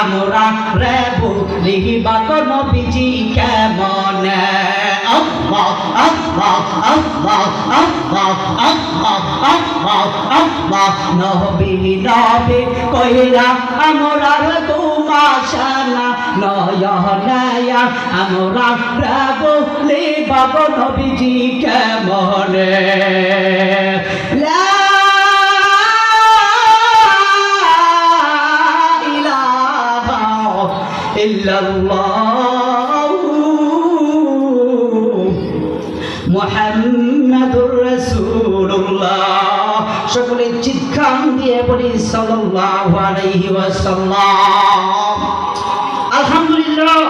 আমরা রে বলিবা গো নবীজি কেমন আল্লাহ আল্লাহ আল্লাহ আল্লাহ আল্লাহ আল্লাহ আল্লাহ নবী নবী কইরা আমরা তোমাশানা নয়নয়া আমরা রে বলিবা গো নবীজি কেমন লা ইলাহা ইল্লাল্লাহ মুহাম্মাদুর রাসূলুল্লাহ সকলে চিৎকার দিয়ে বলি সাল্লাল্লাহু আলাইহি ওয়াসাল্লাম। আলহামদুলিল্লাহ,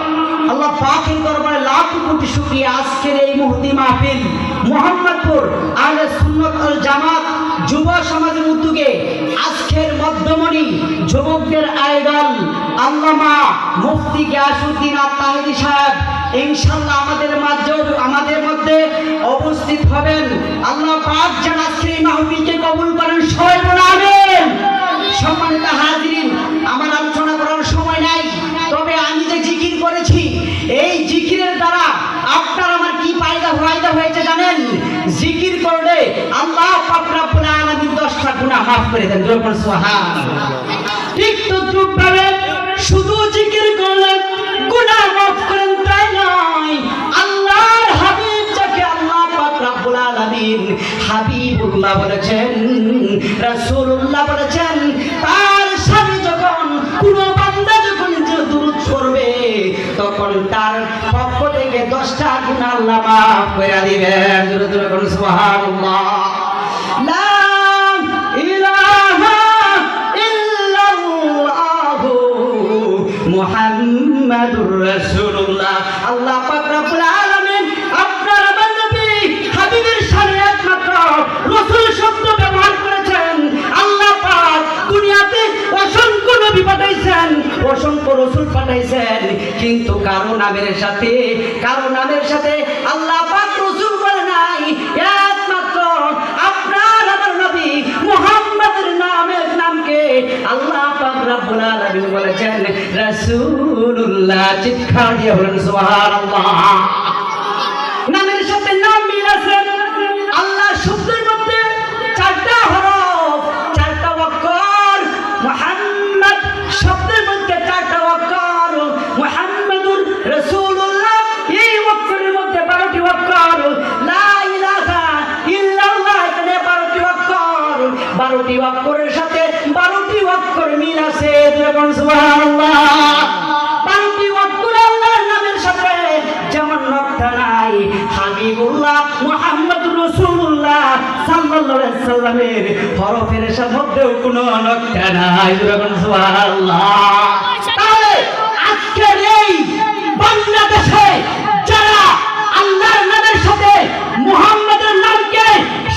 আল্লাহ পাকের দরবারে লাখ কোটি শুকরিয়া। আজকের এই মুহূর্তে মাহফিল মোহাম্মদপুর আহলে সুন্নাত ওয়াল জামাত যুব সমাজের উদ্যোগে আজকের মধ্যমণি যুবকদের আইডল আল্লামা মুফতি গিয়াসউদ্দিন আত-তাহিরি সাহেব ইনশাআল্লাহ আমাদের মধ্যে উপস্থিত হবেন। আল্লাহ পাক যেন আজকের এই মাহফিলকে কবুল করেন, সবাই বলেন আমিন। সম্মানিত হাজিরিন, আমার আলোচনা করার সময় নাই, তবে আমি যে জিকির করেছি এই জিকিরের দ্বারা আপনার আমার কি ফায়দা হয়েছে জানেন? জিকির করলে আল্লাহ পাক রব্বুল আলামিন 10টা গুনাহ মাফ করে দেন। জোরে বলেন সুবহানাল্লাহ। ঠিক তদ্রূপভাবে শুধু জিকির করলে গুনাহ মাফ করেন তাই নয়, আল্লাহর হাবিব যাকে আল্লাহ পাক রব্বুল আলামিন হাবিবুল্লাহ বলেছেন, রাসূলুল্লাহ বলেছেন, তার স্বামী যখন কোনো বান্দা যখন দুরূদ পড়বে তখন তার পক্ষ থেকে 10টা গুনাহ আল্লাহ মাফ করে দিবেন। জোরে জোরে বলুন সুবহানাল্লাহ। লা ইলাহা ইল্লাল্লাহ মুহাম্মাদুর রাসূলুল্লাহ। আল্লাহ পাক রব্বুল আলামিন আপনার নবী হাবিবের সাথে একমাত্র রাসূল শব্দ ব্যবহার করেছেন। আল্লাহ পাক দুনিয়াতে অসংখ্য নবী পাঠাইছেন, অসংখ্য রাসূল পাঠাইছেন, কিন্তু কারো নামের সাথে আল্লাহ পাক রাসূল বলে নাই। একমাত্র আপনার আমার নবী মুহাম্মদের নামকে আল্লাহ পাক রব্বুল আলামিন বলেছেন রাসূলুল্লাহ। চিৎকার দিয়ে বলেন সুবহানাল্লাহ। নামের সাথে নাম মিল আছে। আল্লাহ শব্দের মধ্যে 4টা হরফ, 4টা অক্ষর। মুহাম্মদ শব্দের মধ্যে 4টা অক্ষর। মুহাম্মাদুর রাসূলুল্লাহ এই অক্ষরের মধ্যে 12টি অক্ষর। লা ইলাহা ইল্লাল্লাহ এখানে 12টি অক্ষর। 12টি অক্ষরের সাথে 12টি অক্ষর মিল আছে। যখন সুবহানাল্লাহ 12টি অক্ষর আল্লাহর নামের সাথে যেমন নকশা নাই, হাবিবুল্লাহ মুহাম্মদুর রাসূলুল্লাহ সাল্লাল্লাহু আলাইহি সাল্লামের হরফের মধ্যেও কোনো নকশা নাই। যখন সুবহানাল্লাহ। তাহলে আজকের এই বাংলাদেশে যারা আল্লাহর নামের সাথে মুহাম্মদের নামকে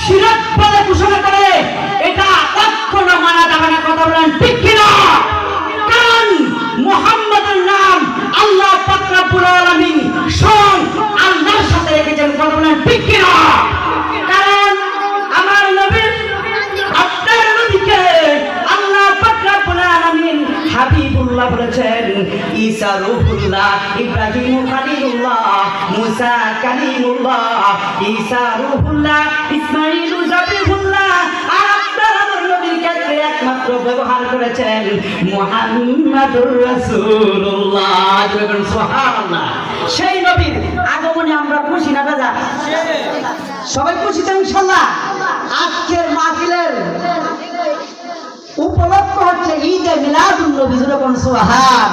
শিরক বলে ঘোষণা করে, এটা কখনো মানা যাবে না। কথা বলেন ঠিক কিনা? কারণ মুহাম্মদের নাম আল্লাহ পাক রব্বুল আলামিন স্বয়ং আল্লাহর সাথে রেখেছেন। কথা বলেন ঠিক কিনা? কারণ আমার নবী আপনার নবীকে আল্লাহ পাক রব্বুল আলামিন হাবিবুল্লাহ বলেছেন, ঈসা রূহুল্লাহ, ইব্রাহিম খলিলুল্লাহ, মুসা কালিমুল্লাহ, ঈসা রূহুল্লাহ, ইসমাঈল জাবিহুল্লাহ। আর আপনার আমার নবীর ক্ষেত্রে একমাত্র ব্যবহার করেছেন মুহাম্মাদুর রাসূলুল্লাহ। সুবহানাল্লাহ। সেই নবীর আগমনে আমরা খুশি না দাদা? সবাই খুশি তো ইনশাআল্লাহ। আজকের মাহফিলের উপলক্ষ হচ্ছে ঈদে মিলাদুন নবী। যখন সুবহানাল্লাহ,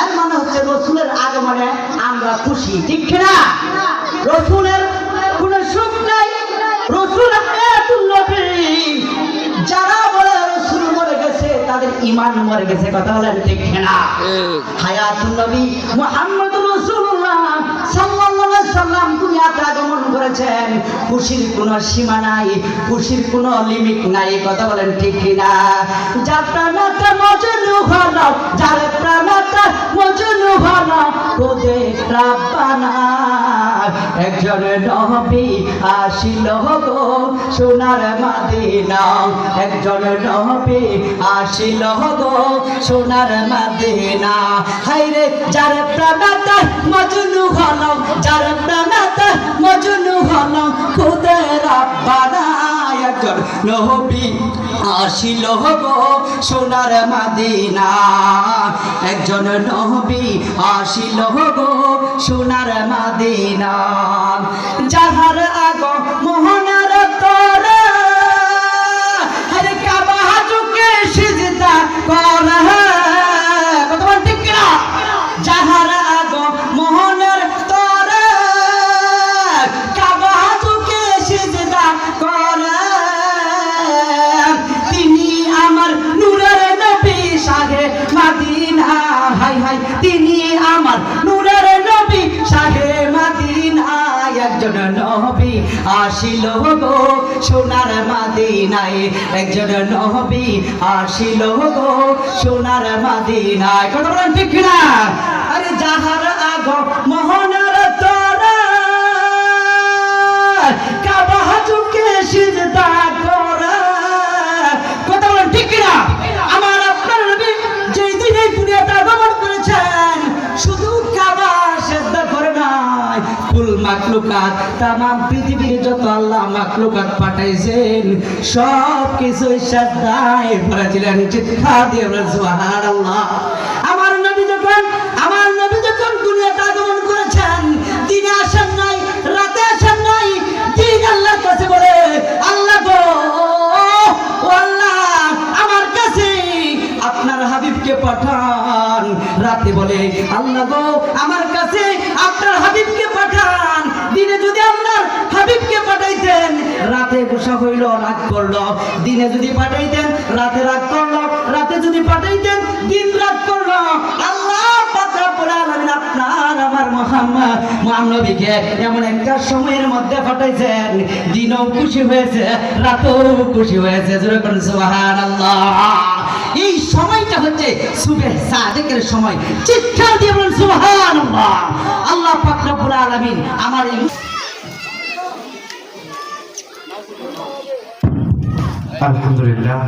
এর মানে হচ্ছে রাসূলের আগমনে আমরা খুশি, ঠিক না? রাসূলের কোনো সুখ নাই, রাসূল হায়াতুন নবী। যারা বলে রাসূল মরে গেছে তাদের ঈমান মরে গেছে। কথা বলেন ঠিক না? হায়াতুন নবী মুহাম্মদুর রাসূলুল্লাহ সাল্লাল্লাহু আলাইহি সাল্লাম দুনিয়াতে আগমন করেছেন। খুশির কোনো সীমা নাই, খুশির কোনো লিমিট নাই। কথা বলেন ঠিক না? যার প্রাণটা মজনু হলো, যার প্রাণটা মজনু হলো, খোদে রাব্বানা একজন নবী আসিল গো সোনার মদিনা একজন নবী আসিল গো সোনার মদিনা হায়রে যার প্রাণাতে মজনু হলো যার প্রাণাতে মজনু হলো খুদে রাব্বানা একজন নবী আসিল গো সোনার মদিনা একজন নবী আসিল গো সোনার মদিনা যাহার আগ মোহনার তরে আরে কাবা ঝুঁকে সিজদা করে কতবার ঠিক না যাহার আগ মোহনার তরে কাবা ঝুঁকে সিজদা করে তিনি আমার নূরের নবী শাহে মদিনা হাই হাই তিনি আমার নূরের নবী শাহে মদিনা একজন নবী আসিল গো সোনার মদিনায় একজন নবী আসিল গো সোনার মদিনায় কথা বলেন ঠিক না আরে যাহার আগ মোহনার তরে কাবা ঝুঁকে সিজদা করে কথা বলেন ঠিক না আমার আপনার নবী যেই দিন এই দুনিয়াতে আগমন করেছেন শুধু কাবা সিজদা করে নাই কুল মাখলুকাত तमाम পৃথিবীর যত আল্লাহ মাখলুকাত পাঠাইছেন সব কিছু সিজদায় পড়েছিলেন চিৎকার দিয়ে বলেন সুবহানাল্লাহ আমার নবী যখন দুনিয়াতে আগমন করেছেন দিনে আসেন নাই রাতে আসেন নাই দিন আল্লাহর কাছে বলে আল্লাহ গো ও আল্লাহ আমার কাছে আপনার হাবিবকে পাঠান রাতে বলে আল্লাহ গো আমার কাছে আপনার হাবিবকে পাঠান দিনে যদি আপনার হাবিবকে পাঠাইতেন রাতে গুসা হইল রাগ করলো দিনে যদি পাঠাইতেন রাতে রাগ করলো রাতে যদি পাঠাইতেন দিন রাগ করলো আল্লাহ পাক রব্বুল আলামিন আপনার আমার মুহাম্মদ নবীকে এমন একটা সময়ের মধ্যে পাঠাইছেন দিনও খুশি হয়েছে রাতেও খুশি হয়েছে জোরে বলেন সুবহানাল্লাহ এই সময়টা হচ্ছে সুবহ সাদিকের সময় চিৎকার দিয়ে বলেন সুবহানাল্লাহ আল্লাহ পাক রব্বুল আলামিন আমার এই আলহামদুলিল্লাহ।